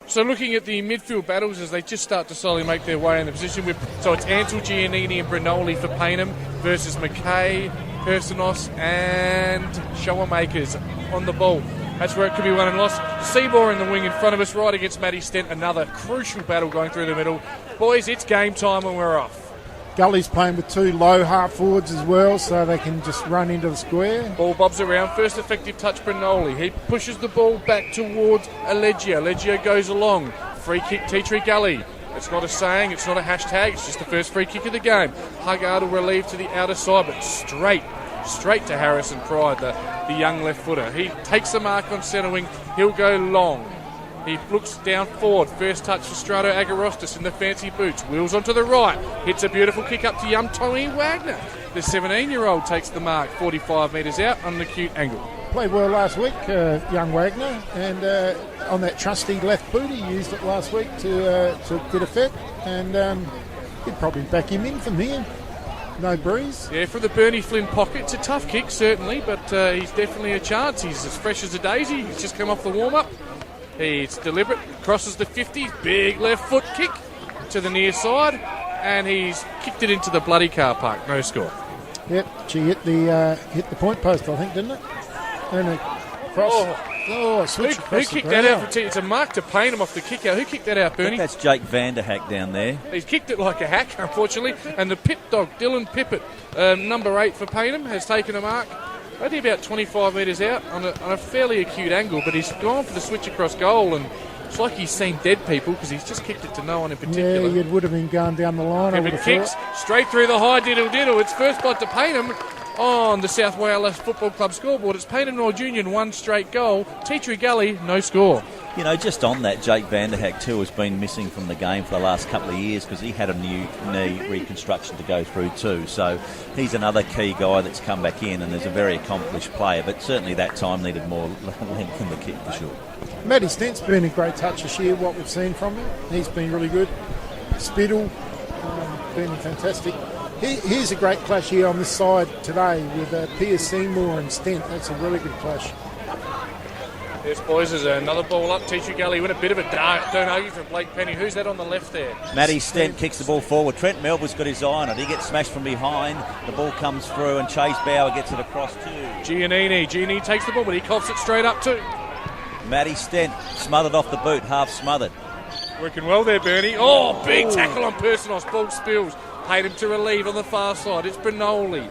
So looking at the midfield battles as they just start to slowly make their way in the position. So it's Ansel, Giannini and Brinoli for Payneham versus McKay, Persanos and Showermakers on the ball. That's where it could be won and lost. Seabour in the wing in front of us, right against Matty Stent. Another crucial battle going through the middle. Boys, it's game time and we're off. Gully's playing with two low half forwards as well, so they can just run into the square. Ball bobs around. First effective touch, Brinoli. He pushes the ball back towards Allegia. Allegia goes along. Free kick, Tea Gully. It's not a saying, it's not a hashtag, it's just the first free kick of the game. Huggard will relieve to the outer side, but straight to Harrison Pride, the young left footer. He takes the mark on centre wing. He'll go long. He looks down forward. First touch for Strato Agarostis in the fancy boots. Wheels onto the right. Hits a beautiful kick up to young Tommy Wagner. The 17-year-old takes the mark 45 metres out on an acute angle. Played well last week, young Wagner, and on that trusty left boot he used it last week to good effect, and he'd probably back him in from here. No breeze. Yeah, from the Bernie Flynn pocket. It's a tough kick, certainly, but he's definitely a chance. He's as fresh as a daisy. He's just come off the warm-up. It's deliberate, crosses the 50, big left foot kick to the near side, and he's kicked it into the bloody car park. No score. Yep, she hit the point post, I think, didn't it? And a cross. Switch who kicked that out? It's a mark to Payneham off the kick out. Who kicked that out, Bernie? I think that's Jake Vanderhack down there. He's kicked it like a hack, unfortunately, and the pit dog, Dylan Pippett, number 8 for Payneham, has taken a mark. Only about 25 metres out on a fairly acute angle, but he's gone for the switch across goal, and it's like he's seen dead people because he's just kicked it to no one in particular. Yeah, it would have been going down the line. Pippett kicks straight through the high diddle. It's first blood to Payneham on the South Wales Football Club scoreboard. It's Payneham Norwood Union, one straight goal. Tea Gully, no score. You know, just on that, Jake Vanderhack too has been missing from the game for the last couple of years because he had a new knee reconstruction to go through too. So he's another key guy that's come back in and is a very accomplished player, but certainly that time needed more length in the kick for sure. Matty Stent's been a great touch this year, what we've seen from him. He's been really good. Spittle, been fantastic. Here's a great clash here on this side today with Pierce Seymour and Stent. That's a really good clash. Yes, boys, there's another ball up. Tea Gully win a bit of a don't argue from Blake Penny. Who's that on the left there? Matty Stent kicks the ball forward. Trent Melba's got his eye on it. He gets smashed from behind. The ball comes through and Chase Bauer gets it across too. Giannini takes the ball, but he coughs it straight up too. Matty Stent smothered off the boot, half smothered. Working well there, Bernie. Oh, big tackle on Persanos. Ball spills. Paid him to relieve on the far side. It's Brinoli.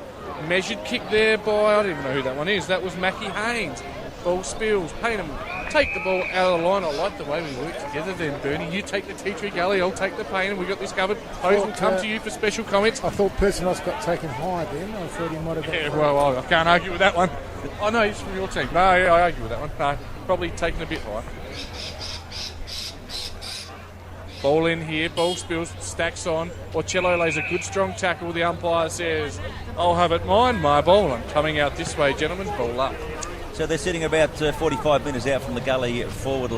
Measured kick there by, I don't even know who that one is. That was Mackie Haynes. Ball spills. Payneham take the ball out of the line. I like the way we work together then, Bernie. You take the Tea Gully, I'll take the Payneham. We've got this covered. Hose will come to you for special comments. I thought Persanos got taken high then. I thought he might have got... Yeah, well, I can't argue with that one. Oh, no, he's from your team. No, I argue with that one. No, probably taken a bit high. Ball in here, ball spills, stacks on. Orcello lays a good strong tackle. The umpire says, I'll have it mine, my ball. I'm coming out this way, gentlemen. Ball up. So they're sitting about 45 metres out from the Gully forward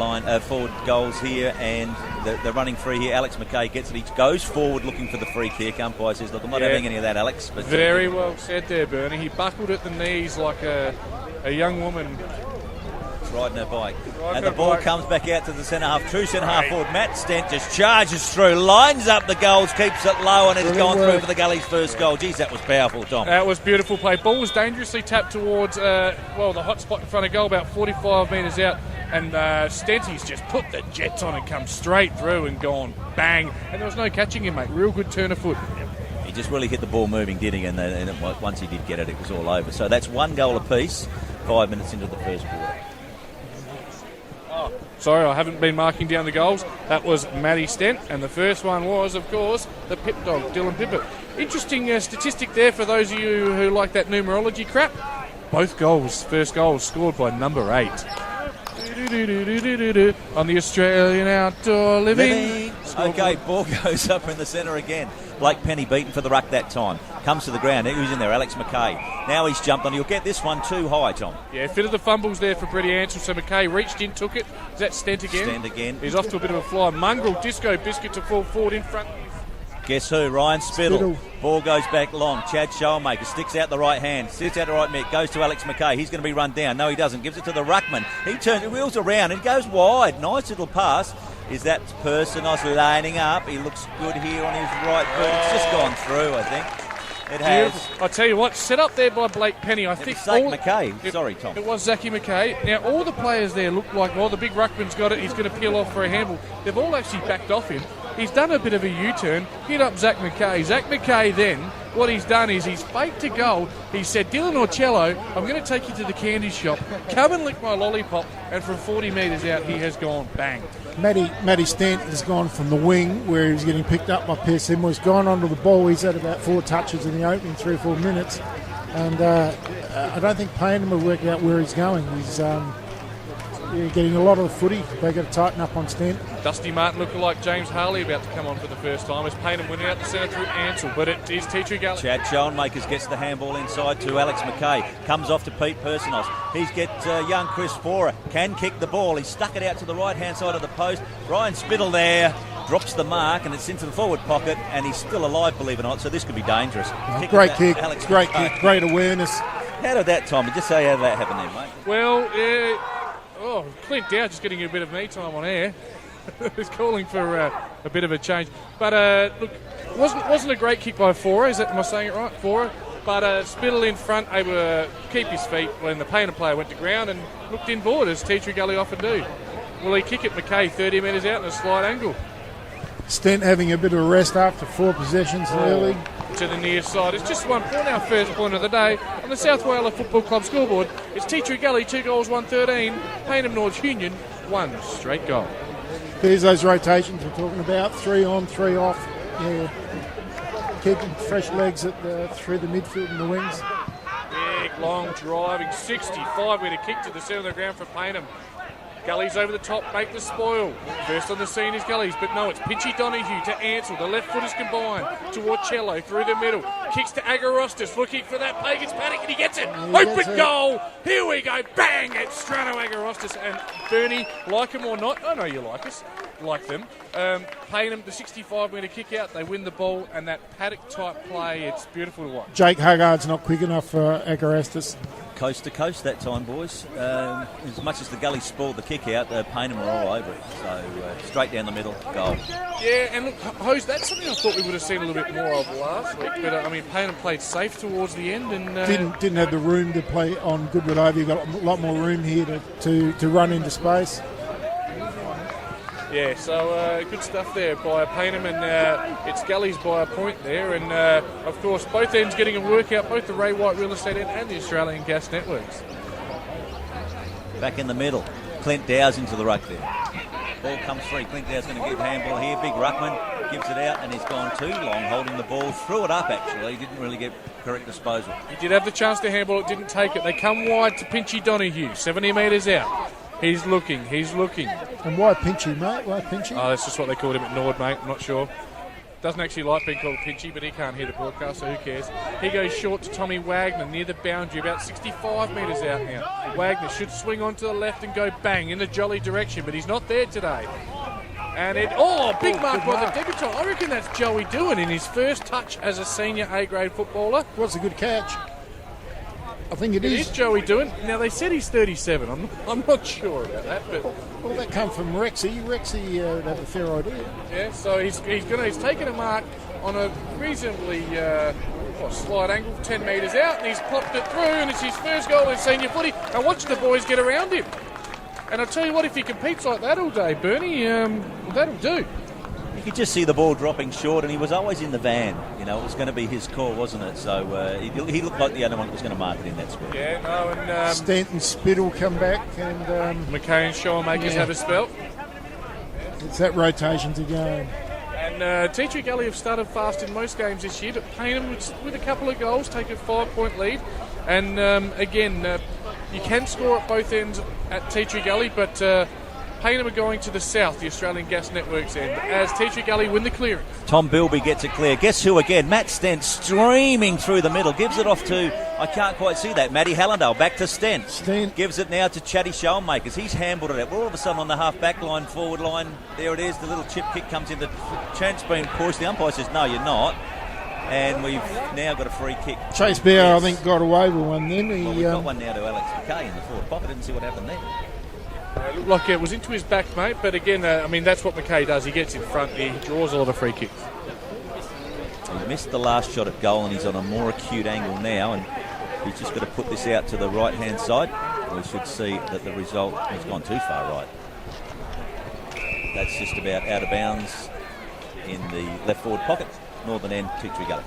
goals here, and they're running free here. Alex McKay gets it. He goes forward looking for the free kick. Umpire says, look, I'm not having any of that, Alex. But very well said there, Bernie. He buckled at the knees like a young woman riding her bike. And the ball comes back out to the centre half. True centre half forward. Matt Stent just charges through, lines up the goals, keeps it low, and it's gone through for the Gully's first goal. Geez, that was powerful, Tom. That was beautiful play. Ball was dangerously tapped towards, the hot spot in front of goal, about 45 metres out. And Stenty's just put the jets on and come straight through and gone bang. And there was no catching him, mate. Real good turn of foot. He just really hit the ball moving, didn't he? And once he did get it, it was all over. So that's one goal apiece, 5 minutes into the first quarter. Sorry, I haven't been marking down the goals. That was Matty Stent, and the first one was, of course, the pip dog, Dylan Pippett. Interesting statistic there for those of you who like that numerology crap. Both goals, first goals, scored by number 8. On the Australian Outdoor Living. Okay, ball goes up in the centre again. Blake Penny beaten for the ruck that time. Comes to the ground. Who's in there? Alex McKay. Now he's jumped on. He'll get this one too high, Tom. Yeah, fit of the fumbles there for Brady Ansell. So McKay reached in, took it. Is that Stent again? Stent again. He's off to a bit of a fly. Mongrel Disco Biscuit to fall forward in front. Guess who? Ryan Spittle. Ball goes back long. Chad Shoalmaker sticks out the right hand. Sits out the right mitt. Goes to Alex McKay. He's going to be run down. No, he doesn't. Gives it to the ruckman. He turns, wheels around and goes wide. Nice little pass. is that Personos lining up. He looks good here on his right foot. It's just gone through, I think. It has. I tell you what, set up there by Blake Penny. I think Zach McKay. Sorry, Tom. It was Zachy McKay. Now, all the players there look like, well, the big ruckman's got it. He's going to peel off for a handball. They've all actually backed off him. He's done a bit of a U-turn, hit up Zach McKay. Zach McKay then, what he's done is he's faked a goal. He said, Dylan Orcello, I'm going to take you to the candy shop. Come and lick my lollipop. And from 40 metres out, he has gone bang. Matty Stanton has gone from the wing, where he was getting picked up by Pearson, was gone onto the ball. He's had about 4 touches in the opening 3 or 4 minutes. And I don't think Payneham will work out where he's going. He's getting a lot of the footy. They've got to tighten up on Stanton. Dusty Martin looking like James Harley about to come on for the first time as Payneham winning out the centre through Ansell, but it is Teacher Gully. Chad Schoenmakers gets the handball inside to Alex McKay. Comes off to Pete Personos. He's got young Chris Forer. Can kick the ball. He stuck it out to the right-hand side of the post. Ryan Spittle there drops the mark and it's into the forward pocket and he's still alive, believe it or not, so this could be dangerous. Great kick, great kick, great awareness. How did that, Tom? Just say how did that happen there, mate? Well, Clint Dow just getting a bit of me time on air. He's calling for a bit of a change. But, look, wasn't a great kick by Forer. Am I saying it right? Forer. But Spittle in front, able to keep his feet when the Payneham player went to ground and looked inboard, as Teacher Gully often do. Will he kick it? McKay 30 metres out in a slight angle. Stent having a bit of a rest after 4 possessions early. To the near side. It's just 1 point, our first point of the day. On the South Wales Football Club scoreboard, it's Teacher Gully, 2 goals, 113. Payneham North Union, 1 straight goal. There's those rotations we're talking about. 3 on, 3 off. Yeah. Keeping fresh legs through the midfield and the wings. Big, long driving, 65 with a kick to the centre of the ground for Payneham. Gully's over the top, make the spoil. First on the scene is Gully's, but no, it's Pinchy Donoghue to Ansell. The left foot is combined to Orcello through the middle. Kicks to Agarostis, looking for that play, gets panic and he gets it. Open goal! Here we go, bang! It's Strano Agarostis and Bernie, like him or not, I know you like us, like them. Payneham, the 65 metre kick out, they win the ball, and that paddock type play, it's beautiful to watch. Jake Huggard's not quick enough for Agarostis. Coast to coast that time, boys. As much as the Gully spoiled the kick out, Payneham were all over it. So straight down the middle, goal. Yeah, and look, Hose, that's something I thought we would have seen a little bit more of last week. But I mean, Payneham played safe towards the end and didn't have the room to play on Goodwood over. You've got a lot more room here to run into space. Yeah, so good stuff there by Payneham, and it's Gully's by a point there. And, of course, both ends getting a workout, both the Ray White Real Estate end and the Australian Gas Networks. Back in the middle. Clint Dow's into the ruck there. Ball comes free. Clint Dow's going to give handball here. Big ruckman gives it out, and he's gone too long holding the ball. Threw it up, actually. He didn't really get correct disposal. He did have the chance to handball. It didn't take it. They come wide to Pinchy Donoghue, 70 metres out. He's looking. And why Pinchy, mate? Why Pinchy? Oh, that's just what they called him at Norwood, mate. I'm not sure. Doesn't actually like being called Pinchy, but he can't hear the broadcast, so who cares? He goes short to Tommy Wagner near the boundary, about 65 metres out now. Wagner should swing onto the left and go bang in the Jolly direction, but he's not there today. And big mark by the debutant. I reckon that's Joey Doohan in his first touch as a senior A-grade footballer. Was a good catch. I think it is. It is Joey Doohan. Now, they said he's 37. I'm not sure about that. But well, that come from Rexy. Rexy would have a fair idea. Yeah, so he's taken a mark on a reasonably slight angle, 10 metres out, and he's popped it through, and it's his first goal in senior footy. And watch the boys get around him. And I'll tell you what, if he competes like that all day, Bernie, that'll do. You could just see the ball dropping short, and he was always in the van. You know, it was going to be his call, wasn't it? So he looked like the only one that was going to mark it in that spot. Yeah, no, and Stanton Spittle come back, and McKay and Schoenmakers have a spell. It's that rotations again. And Teacher Gully have started fast in most games this year, but Payneham with a couple of goals take a 5-point lead. And again, you can score at both ends at Teacher Gully, but Payneham are going to the south, the Australian Gas Networks end, as Teacher Gully win the clearance. Tom Bilby gets it clear. Guess who again? Matt Stent streaming through the middle. Gives it off to, I can't quite see that, Matty Hallandale. Back to Stent. Gives it now to Chatty Schoenmakers. He's handballed it out. We're all of a sudden on the half-back line, forward line. There it is. The little chip kick comes in. The chance being pushed. The umpire says, no, you're not. And we've now got a free kick. Chase Bear, yes. I think, got away with one then. We've got one now to Alex McKay in the forward pocket. Didn't see what happened there. It looked like it was into his back, mate, but again, I mean, that's what McKay does. He gets in front, he draws a lot of free kicks. He missed the last shot at goal and he's on a more acute angle now, and he's just got to put this out to the right-hand side. We should see that the result has gone too far right. That's just about out of bounds in the left forward pocket, northern end, Tea Tree Gully.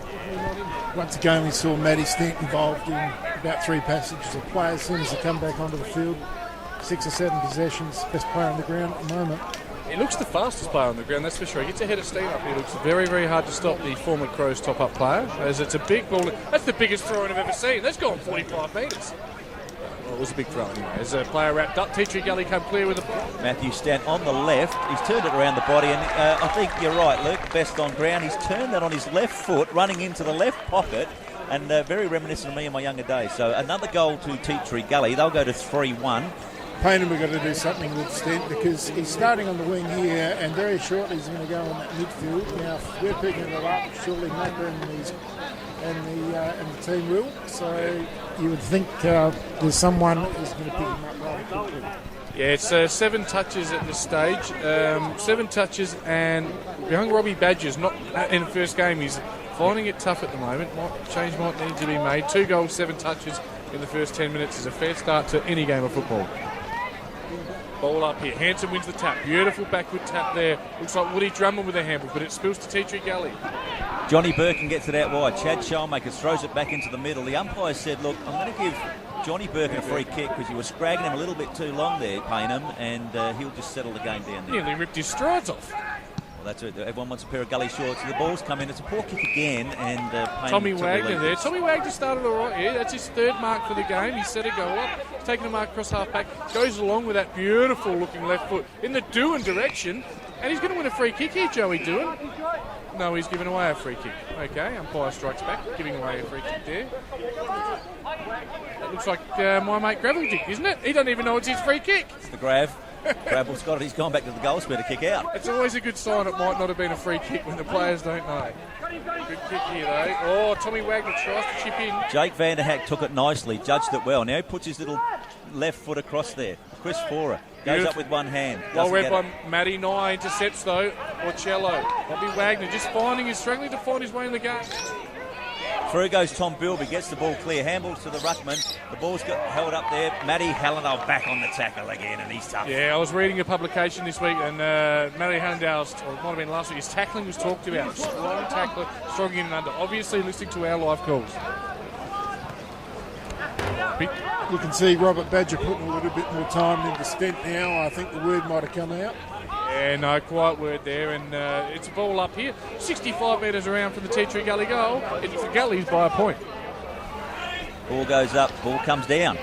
Once again, we saw Matty Stent involved in about 3 passages of play as soon as he come back onto the field. 6 or 7 possessions, best player on the ground at the moment. He looks the fastest player on the ground, that's for sure. He gets ahead of steam up. He looks very, very hard to stop the former Crows top-up player, as it's a big ball. That's the biggest throw-in I've ever seen. That's gone 45 metres. Well, it was a big throw anyway. As a player wrapped up, Tea Tree Gully come clear with a... Matthew Stant on the left. He's turned it around the body, and I think you're right, Luke, best on ground. He's turned that on his left foot, running into the left pocket, and very reminiscent of me in my younger days. So another goal to Tea Tree Gully. They'll go to 3-1. Payneham, we've got to do something with Stent because he's starting on the wing here and very shortly he's going to go on that midfield. Now, if we're picking it up, surely Macca and the team will. So you would think there's someone who's going to pick him up rather quickly. Yeah, it's 7 touches at this stage. 7 touches, and young Robbie Badger's not in the first game. He's finding it tough at the moment. Change might need to be made. 2 goals, 7 touches in the first 10 minutes is a fair start to any game of football. Ball up here. Hanson wins the tap. Beautiful backward tap there. Looks like Woody Drummond with a handball, but it spills to Tea Tree Gully. Johnny Birkin gets it out wide. Chad Shellmaker throws it back into the middle. The umpire said, look, I'm going to give Johnny Birkin a free kick because you were scragging him a little bit too long there, Payneham, and he'll just settle the game down there. Nearly ripped his strides off. Well, that's it. Everyone wants a pair of Gully shorts. The ball's come in. It's a poor kick again, and Payneham Tommy took Wagner the lead. there. Tommy Wagner started all right here. That's his 3rd mark for the game. He set a goal up. He's taking a mark across half-back. Goes along with that beautiful-looking left foot in the Doohan direction. And he's going to win a free kick here, Joey Doohan. No, he's giving away a free kick. Okay, umpire strikes back, giving away a free kick there. That looks like my mate Graveldick, isn't it? He doesn't even know it's his free kick. It's the Grav. Gravel's got it. He's gone back to the goal square to kick out. It's always a good sign it might not have been a free kick when the players don't know. Good kick here, though. Oh, Tommy Wagner tries to chip in. Jake Van der Hack took it nicely, judged it well. Now he puts his little left foot across there. Chris Forer goes up with one hand. Well read by Matty. Nye intercepts, though. Orcello. Bobby Wagner just struggling to find his way in the game. Through goes Tom Bilby, gets the ball clear, handballs to the ruckman. The ball's got held up there. Matty Hallidale back on the tackle again, and he's tough. Yeah, I was reading a publication this week, and Matty Hallidale, or it might have been last week, his tackling was talked about. Strong tackler, strong in and under. Obviously listening to our live calls. You can see Robert Badger putting a little bit more time into Stent now. I think the word might have come out. Yeah, no, quiet word there, and it's a ball up here. 65 metres around from the Tea Tree Gully goal. It's the Gullies by a point. Ball goes up, ball comes down.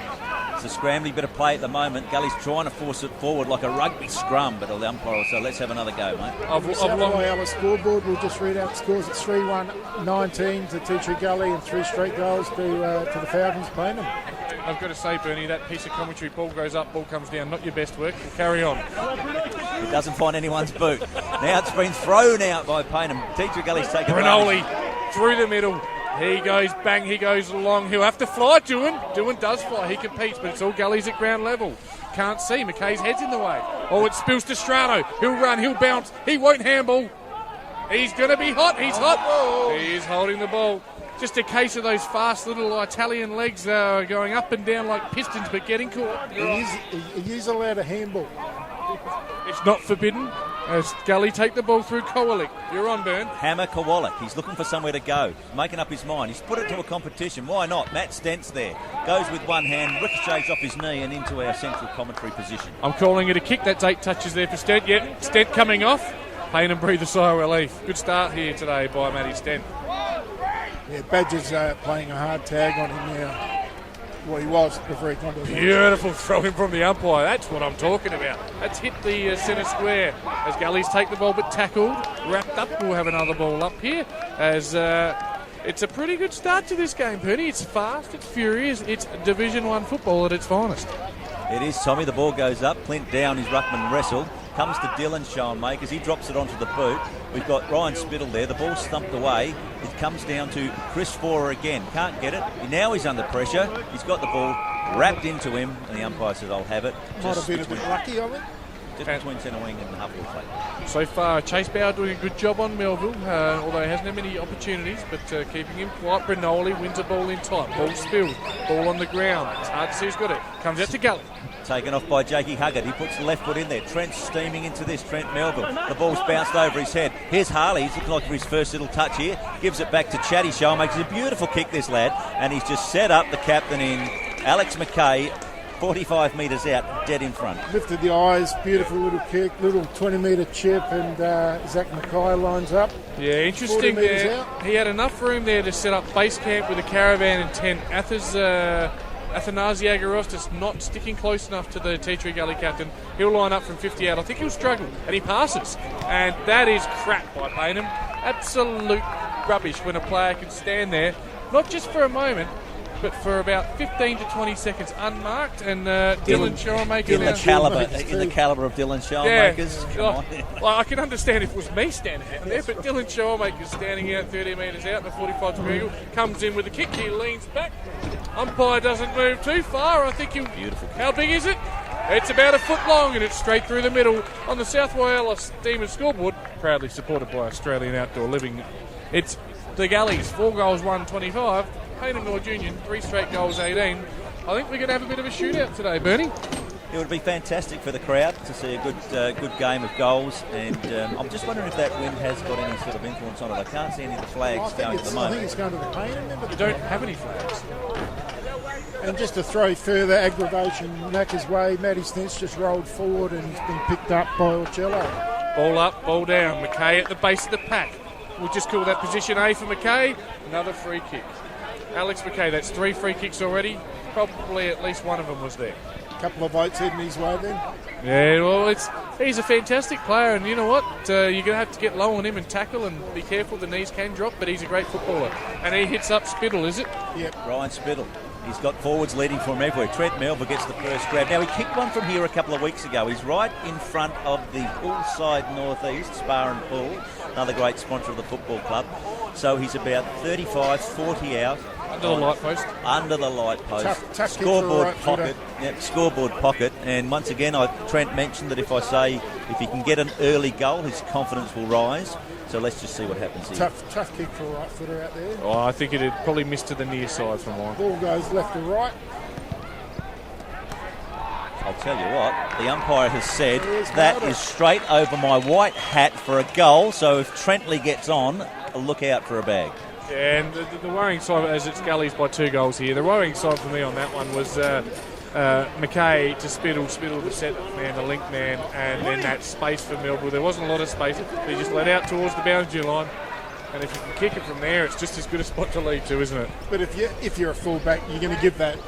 It's a scrambly bit of play at the moment. Gully's trying to force it forward like a rugby scrum, but the umpire, so let's have another go, mate. Our scoreboard, we'll just read out the scores. It's 3-1-19 to Tea Tree Gully and 3 straight goals to the Falcons playing them. I've got to say, Bernie, that piece of commentary, ball goes up, ball comes down, not your best work. Carry on. It doesn't find anyone's boot. Now it's been thrown out by Payneham. Tea Tree Gully's taken Brunoli through the middle. He goes, bang, he goes along. He'll have to fly, Doohan. Doohan does fly. He competes, but it's all Gullies at ground level. Can't see. McKay's head's in the way. Oh, it spills to Strano. He'll run, he'll bounce. He won't handball. He's going to be hot. He's hot. He is holding the ball. Just a case of those fast little Italian legs going up and down like pistons, but getting caught. He is allowed a handball. It's not forbidden. As Gully take the ball through Kowalik. You're on, Bern. Hammer Kowalik. He's looking for somewhere to go. Making up his mind. He's put it to a competition. Why not? Matt Stent's there. Goes with one hand, ricochets off his knee and into our central commentary position. I'm calling it a kick. That's 8 touches there for Stent. Yep, Stent coming off. Payneham breathe a sigh of relief. Good start here today by Matty Stent. Yeah, Badger's playing a hard tag on him now. Well, he was before he come to the bench. Beautiful throw-in from the umpire. That's what I'm talking about. That's hit the centre square as Gullies take the ball, but tackled, wrapped up. We'll have another ball up here as it's a pretty good start to this game, Perny. It's fast, it's furious, it's Division 1 football at its finest. It is, Tommy. The ball goes up. Clint down, his ruckman wrestle. Comes to Dylan Schoenmakers. He drops it onto the boot. We've got Ryan Spittle there. The ball's stumped away. It comes down to Chris Forer again. Can't get it. Now he's under pressure. He's got the ball. wrapped into him, and the umpire says, I'll have it. Might have been a bit lucky, I think. Just between centre wing and the half flag. So far, Chase Bauer doing a good job on Melville, although he hasn't had many opportunities, but keeping him quiet. Brinoli wins a ball in tight. Ball spilled. Ball on the ground. It's hard to see who's got it. Comes out to Gully. Taken off by Jakey Huggett. He puts the left foot in there. Trent steaming into this. Trent Melville. The ball's bounced over his head. Here's Harley. He's looking like for his first little touch here. Gives it back to Chatty Show. Makes a beautiful kick, this lad. And he's just set up the captain in Alex McKay. 45 metres out, dead in front. Lifted the eyes, beautiful little kick, little 20-metre chip, and Zach Mackay lines up. Yeah, interesting there. He had enough room there to set up base camp with a caravan and tent. Athanasiagouros just not sticking close enough to the Tea Tree Gully captain. He'll line up from 50 out. I think he'll struggle, and he passes. And that is crap by Payneham. Absolute rubbish when a player can stand there, not just for a moment, but for about 15 to 20 seconds unmarked, and Dylan Shawmaker in the calibre of Dylan Shawmakers. Yeah. Well, I can understand if it was me standing out there, but Dylan Shawmaker's standing out 30 metres out in a 45-degree angle, comes in with a kick, he leans back. Umpire doesn't move too far. I think he'll... Beautiful. How big is it? It's about a foot long, and it's straight through the middle on the South Whyalla Demons scoreboard, proudly supported by Australian Outdoor Living. It's the Gullies, 4 goals, 1-25. Payneham Norwood Union, 3 straight goals, 18. I think we're going to have a bit of a shootout today, Bernie. It would be fantastic for the crowd to see a good game of goals, and I'm just wondering if that wind has got any sort of influence on it. I can't see any of the flags going at the moment. I think it's going to the Payneham. We don't have any flags. And just to throw further aggravation Macca's way, Matty Stentz just rolled forward and has been picked up by Orcello. Ball up, ball down. McKay at the base of the pack. We'll just call that position A for McKay. Another free kick. Alex McKay, that's 3 free kicks already. Probably at least one of them was there. A couple of votes heading his way then. Yeah, well, he's a fantastic player, and you know what? You're going to have to get low on him and tackle and be careful. The knees can drop, but he's a great footballer. And he hits up Spittle, is it? Yep. Ryan Spittle. He's got forwards leading for him everywhere. Trent Melville gets the first grab. Now, he kicked one from here a couple of weeks ago. He's right in front of the Poolside Northeast, Spa and Pool, another great sponsor of the football club. So he's about 35, 40 out. Under the light post. Under the light post. Tough scoreboard pocket. Yep, scoreboard pocket. And once again, Trent mentioned that if he can get an early goal, his confidence will rise. So let's just see what happens here. Tough kick for a right footer out there. Oh, I think it had probably missed to the near side from line. Ball goes left to right. I'll tell you what, the umpire has said that is straight over my white hat for a goal. So if Trentley gets on, look out for a bag. Yeah, and the worrying side, as it's Gullies by 2 goals here, the worrying side for me on that one was McKay to Spittle to set man, the link man, and then that space for Melville. There wasn't a lot of space. He just let out towards the boundary line, and if you can kick it from there, it's just as good a spot to lead to, isn't it? But if you're a fullback, you're going to give that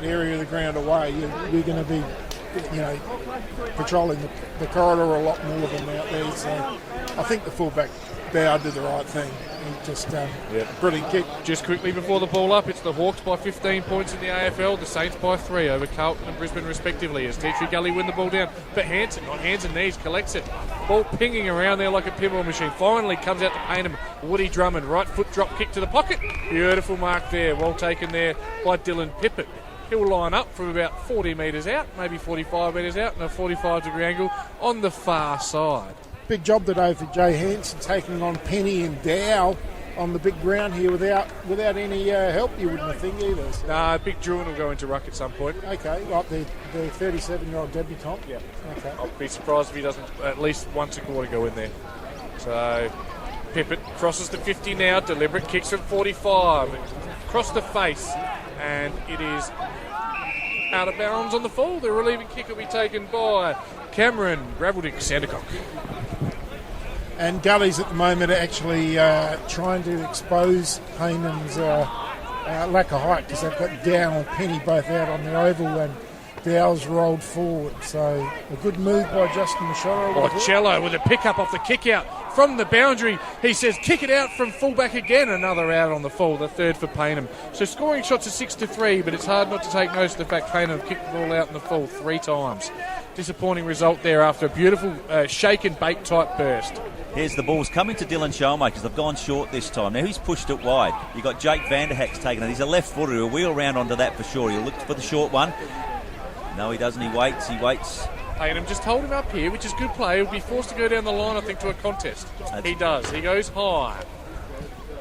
area of the ground away. You're going to be, patrolling the corridor a lot more than out there. So I think the fullback Bauer did the right thing. He just brilliant kick. Just quickly before the ball up, it's the Hawks by 15 points in the AFL, the Saints by 3 over Carlton and Brisbane respectively as Tea Tree Gully win the ball down. But Hanson, on hands and knees, collects it. Ball pinging around there like a pinball machine. Finally comes out to Payneham. Woody Drummond, right foot drop kick to the pocket. Beautiful mark there, well taken there by Dylan Pippett. He'll line up from about 40 metres out, maybe 45 metres out, in a 45-degree angle on the far side. Big job today for Jay Hanson, taking on Penny and Dow on the big ground here without any help, you wouldn't think either. So. Nah, Big Druin will go into ruck at some point. Okay, like the 37-year-old debutant. Yeah. Okay. I'll be surprised if he doesn't at least once a quarter go in there. So Pippett crosses to 50 now, deliberate kicks from 45. Across the face, and it is out of bounds on the fall. The relieving kick will be taken by Cameron Graveldick-Sandercock. And Gullies at the moment are actually trying to expose Paynham's lack of height because they've got Dow and Penny both out on the oval and Dow's rolled forward. So a good move by Justin Machado. Cello with a pick-up off the kick-out from the boundary. He says kick it out from full-back again. Another out on the fall, the third for Payneham. So scoring shots are 6-3, but it's hard not to take notice of the fact Payneham kicked the ball out in the fall 3 times. Disappointing result there after a beautiful shake and bake type burst. Here's the ball's coming to Dylan Showmakers. They've gone short this time. Now he's pushed it wide. You've got Jake Vanderhack's taken it. He's a left footer. He'll wheel round onto that for sure. He'll look for the short one. No, he doesn't. He waits. Payneham just hold him up here, which is good play. He'll be forced to go down the line, I think, to a contest. He does. He goes high.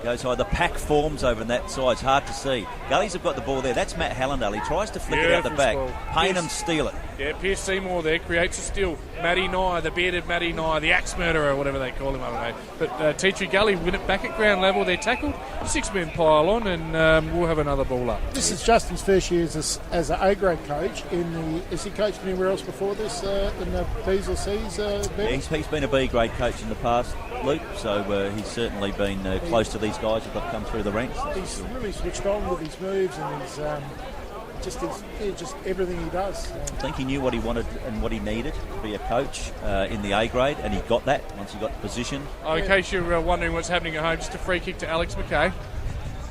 Goes high. The pack forms over on that side. It's hard to see. Gullies have got the ball there. That's Matt Hallandale. He tries to flick it out the back. Payneham steal it. Yeah, Pierce Seymour there creates a steal. Matty Nye, the bearded Matty Nye, the axe murderer, whatever they call him, I don't know. But Teatree Gully win it back at ground level. They're tackled. 6 men pile on, and we'll have another ball up. This is Justin's first year as an A-grade coach. Has he coached anywhere else before this in the B's or C's? He's been a B-grade coach in the past, Luke, so he's certainly been close to these guys who've come through the ranks. He's really switched on with his moves and just everything he does. I think he knew what he wanted and what he needed to be a coach in the A grade, and he got that once he got the position. In case you're wondering what's happening at home, just a free kick to Alex McKay.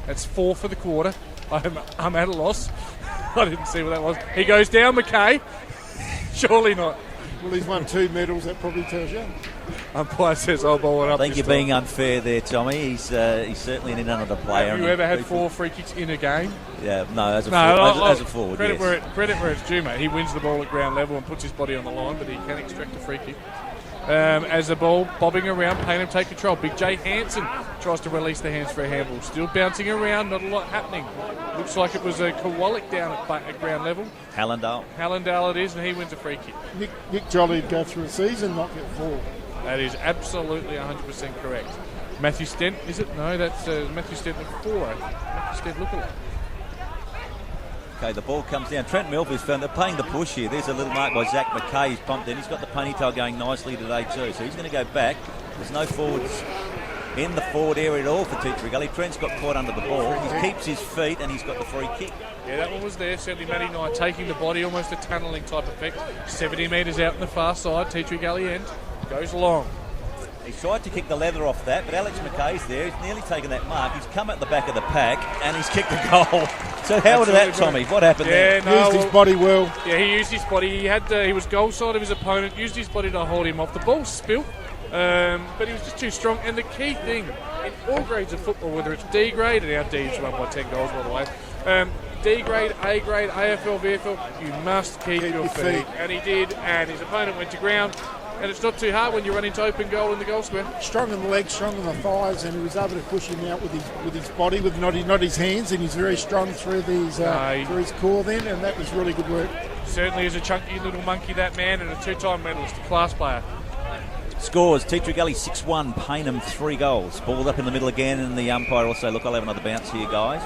That's 4 for the quarter. I'm at a loss. I didn't see what that was. He goes down, McKay. Surely not. Well, he's won 2 medals. That probably tells you. Umpire says I'll ball it up. I think you're being unfair there, Tommy. He's certainly an another player. Have you ever had 4 free kicks in a game? Yeah, no, as a forward. Credit yes. where it's due, mate. He wins the ball at ground level and puts his body on the line, but he can extract a free kick. As the ball bobbing around, Payneham take control. Big J Hansen tries to release the hands for a handball. Still bouncing around, not a lot happening. Looks like it was a Kowalik down at ground level. Hallandale it is, and he wins a free kick. Nick Jolly would go through a season, not get 4. That is absolutely 100% correct. Matthew Stent, is it? No, that's Matthew Stent at 4. Matthew Stent, look at it. Okay, the ball comes down. Trent Melville's found they're playing the push here. There's a little mark by Zach McKay. He's pumped in. He's got the ponytail going nicely today too. So he's going to go back. There's no forwards in the forward area at all for Teatree Gully. Trent's got caught under the ball. He keeps his feet and he's got the free kick. Yeah, that one was there. Certainly Matty Knight taking the body, almost a tunnelling type effect. 70 metres out on the far side. Teatree Gully end. Goes long. He's tried to kick the leather off that, but Alex McKay's there. He's nearly taken that mark. He's come at the back of the pack and he's kicked a goal. So how did that, Tommy? What happened there? Used his body well. Yeah, he used his body. He was goal side of his opponent. Used his body to hold him off. The ball spilt, but he was just too strong. And the key thing in all grades of football, whether it's D grade, and our D is run by 10 goals by the way. D grade, A grade, AFL, VFL, you must keep your feet. And he did, and his opponent went to ground. And it's not too hard when you run into open goal in the goal square. Strong in the legs, strong in the thighs, and he was able to push him out with his body, with not his hands, and he's very strong through his core then, and that was really good work. Certainly is a chunky little monkey, that man, and a 2-time medalist, a class player. Scores, Teatree Gully 6-1, Payneham 3 goals. Ball up in the middle again, and the umpire also, look, I'll have another bounce here, guys.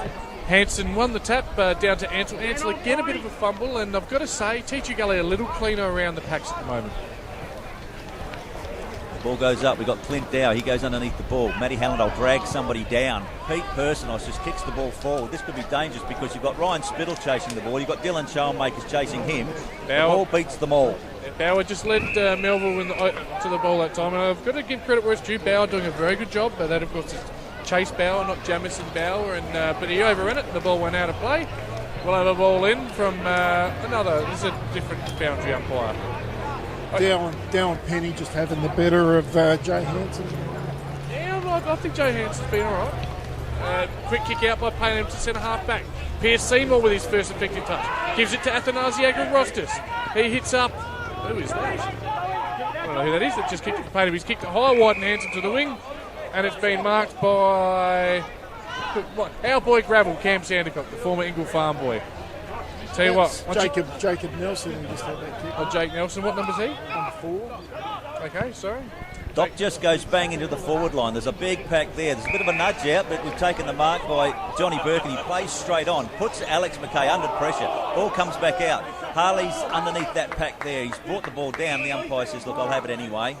Hansen won the tap down to Ansel. Ansel again a bit of a fumble, and I've got to say, Teatree Gully a little cleaner around the packs at the moment. Ball goes up. We've got Clint Dow. He goes underneath the ball. Matty Hallandale drags somebody down. Pete Personos just kicks the ball forward. This could be dangerous because you've got Ryan Spittle chasing the ball. You've got Dylan Schoenmakers chasing him. The ball beats them all. Bauer just led Melville to the ball that time. And I've got to give credit where it's due. Bauer doing a very good job. But that, of course, is Chase Bauer, not Jamison Bauer. But he overran it and the ball went out of play. We'll have a ball in from this is a different boundary umpire. Down Penny just having the better of Jay Hansen. Yeah, I think Jay Hansen's been all right. Quick kick out by Payneham to centre half back. Pierce Seymour with his first effective touch. Gives it to Athanasi Agorostis. He hits up. Who is that? I don't know who that is that just kicked it to Payneham. He's kicked it high, wide and Hansen to the wing. And it's been marked by our boy Gravel, Cam Sandercock, the former Ingle Farm boy. Tell you what, Jacob Nelson, who just had that kick. Oh, Jake Nelson, what number is he? Number 4. Okay, sorry. Doc just goes bang into the forward line. There's a big pack there. There's a bit of a nudge out, but we've taken the mark by Johnny Burke, and he plays straight on, puts Alex McKay under pressure. Ball comes back out. Harley's underneath that pack there. He's brought the ball down. The umpire says, look, I'll have it anyway.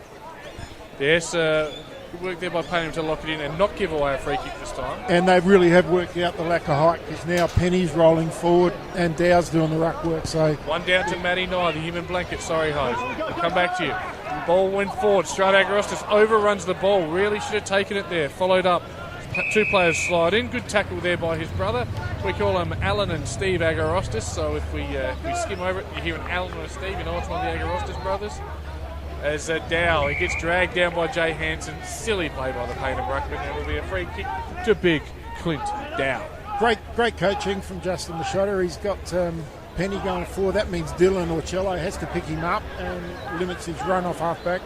Yes, good work there by Payneham to lock it in and not give away a free kick this time. And they really have worked out the lack of height, because now Penny's rolling forward and Dow's doing the ruck work. So one down to Matty Nye, the human blanket. Sorry, Hose. We'll come back to you. Ball went forward. Straight Agorostis overruns the ball. Really should have taken it there. Followed up. 2 players slide in. Good tackle there by his brother. We call them Alan and Steve Agorostis. So if we skim over it, you hear an Alan and a Steve. You know it's one of the Agorostis brothers. as Dow, he gets dragged down by Jay Hansen. Silly play by the Payneham ruckman. There will be a free kick to big Clint Dow. Great coaching from Justin Machado. He's got Penny going forward. That means Dylan Orcello has to pick him up and limits his run off half-back.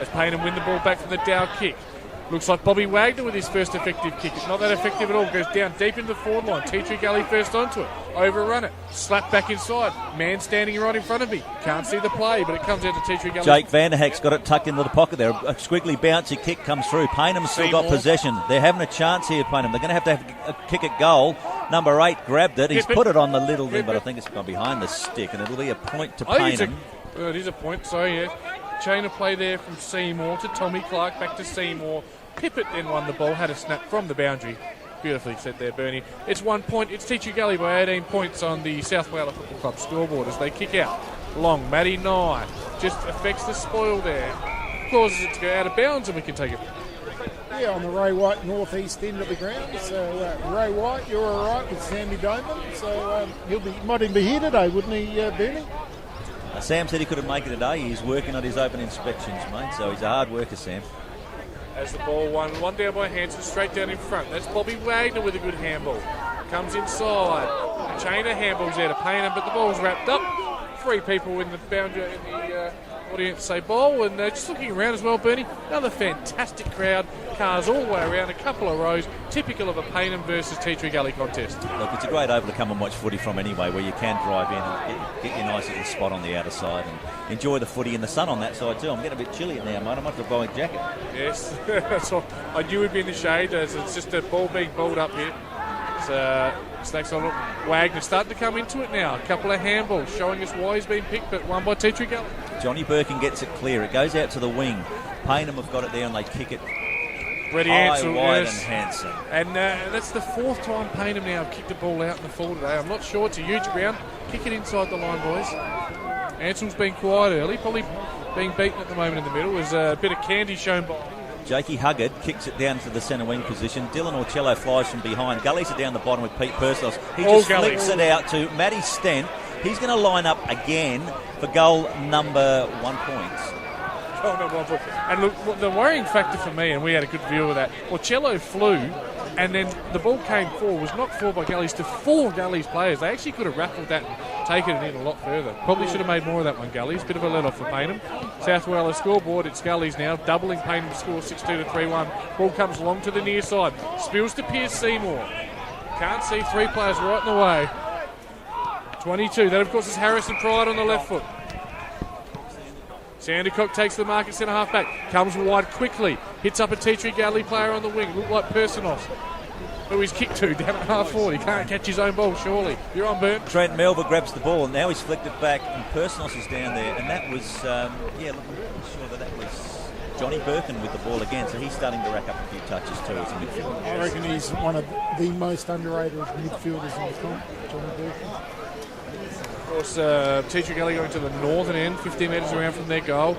As Payneham win the ball back from the Dow kick. Looks like Bobby Wagner with his first effective kick. It's not that effective at all. Goes down deep into the forward line. T. Gully first onto it. Overrun it. Slap back inside. Man standing right in front of me. Can't see the play, but it comes out to T. Gully. Jake Vanderhag's got it tucked into the pocket there. A squiggly bouncy kick comes through. Paynham's still got possession. They're having a chance here, Payneham. They're going to have a kick at goal. Number 8 grabbed it. He's put it on the little thing, but I think it's gone behind the stick, and it'll be a point to Payneham. It is a point, so yeah. Chain of play there from Seymour to Tommy Clark, back to Seymour. Pippett then won the ball, had a snap from the boundary. Beautifully said there, Bernie. It's 1 point. It's Teacher Gully by 18 points on the South Wales Football Club scoreboard as they kick out. Long, Matty Nye just affects the spoil there. Causes it to go out of bounds, and we can take it. Yeah, on the Ray White northeast end of the ground. So Ray White, you're all right with Sandy Doman. So might even be here today, wouldn't he, Bernie? Sam said he couldn't make it today. He's working on his open inspections, mate. So he's a hard worker, Sam. As the ball one down by Hansen, straight down in front. That's Bobby Wagner with a good handball. Comes inside. A chain of handballs there to Payneham, but the ball's wrapped up. 3 people in the boundary in the audience say ball, and just looking around as well, Bernie. Another fantastic crowd. Cars all the way around, a couple of rows, typical of a Payneham versus Tea Tree Gully contest. Look, it's a great oval to come and watch footy from anyway, where you can drive in and get your nice little spot on the outer side and enjoy the footy in the sun on that side too. I'm getting a bit chilly now, mate. I might have to buy a jacket. Yes, that's all. I knew we'd be in the shade as it's just a ball being balled up here. Snakes on it. Wagner starting to come into it now. A couple of handballs showing us why he's been picked, but one by Tea Tree Gully. Johnny Birkin gets it clear. It goes out to the wing. Payneham have got it there and they kick it Ready high, Ansel, wide yes. and handsome. And that's the 4th time Payneham now have kicked the ball out in the full today. I'm not sure. It's a huge ground. Kick it inside the line, boys. Ansel's been quiet early, probably being beaten at the moment in the middle. There's a bit of candy shown by Jakey Huggard kicks it down to the centre wing position. Dylan Orcello flies from behind. Gully's it down the bottom with Pete Perslos. He just flicks it out to Matty Stent. He's going to line up again for goal number 1 point. And look, the worrying factor for me, and we had a good view of that, Orcello flew, and then the ball came forward, was knocked forward by Gullies to 4 Gullies players. They actually could have raffled that and taken it in a lot further. Probably should have made more of that one, Gullies. Bit of a let-off for Payneham. South Wales scoreboard, it's Gullies now, doubling Payneham to score 6-2 to 3-1. Ball comes long to the near side. Spills to Pierce Seymour. Can't see 3 players right in the way. 22. That, of course, is Harrison Pride on the left foot. Sandercock takes the mark at centre half back. Comes wide quickly. Hits up a Tea Tree Gully player on the wing. Looked like Personos, who he's kicked to down at half forward. He can't catch his own ball, surely. You're on, Burn. Trent Melba grabs the ball, and now he's flicked it back, and Personos is down there. And that was, look, I'm sure that was Johnny Birkin with the ball again, so he's starting to rack up a few touches too as a midfielder. I reckon he's one of the most underrated midfielders in the comp, Johnny Birkin. Of course, Tea Tree Gully going to the northern end, 15 metres around from their goal.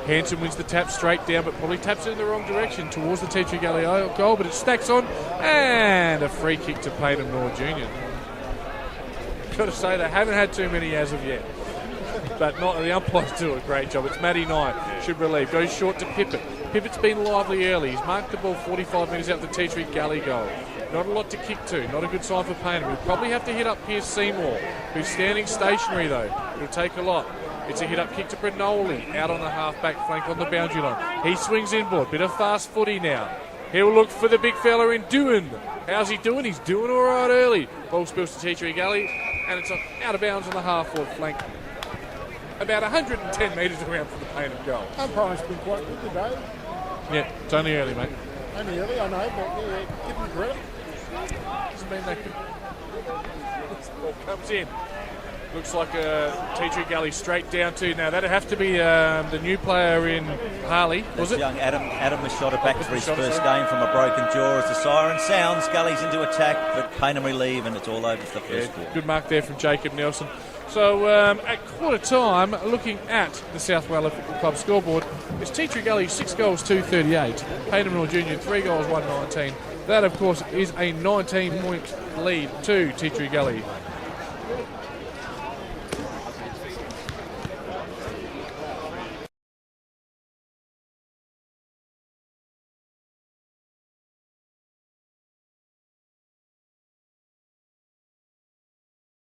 Hanson wins the tap straight down, but probably taps it in the wrong direction towards the Tea Tree Gully goal, but it stacks on, and a free kick to Payneham Norwood Junior. Got to say, they haven't had too many as of yet, but not the umpires do a great job. It's Matty Knight, should relieve, goes short to Pippett. Pippett's been lively early. He's marked the ball 45 metres out the Tea Tree Gully goal. Not a lot to kick to, not a good sign for Payneham. We'll probably have to hit up Pierce Seymour, who's standing stationary though. It'll take a lot. It's a hit-up kick to Brinoli, out on the half-back flank on the boundary line. He swings inboard, bit of fast footy now. He'll look for the big fella in Doohan. How's he doing? He's doing all right early. Ball spills to Tea Tree Gully, and it's out of bounds on the half-forward flank. About 110 metres around from the Payneham goal. Umpire's been quite good today. Yeah, it's only early, mate. Only early, I know, but yeah, give him credit. Hasn't been that good. Ball comes in. Looks like a Tea Tree Gully straight down to. Now that'd have to be the new player in Harley, was it? Young Adam Machado back for his first game from a broken jaw as the siren sounds. Gully's into attack, but Payneham relieve, and it's all over for the first quarter. Good mark there from Jacob Nelson. So at quarter time, looking at the South Wales Football Club scoreboard, it's Tea Tree Gully 6 goals, 238. Payneham Norwood Junior 3 goals, 119. That, of course, is a 19-point lead to Tea Tree Gully.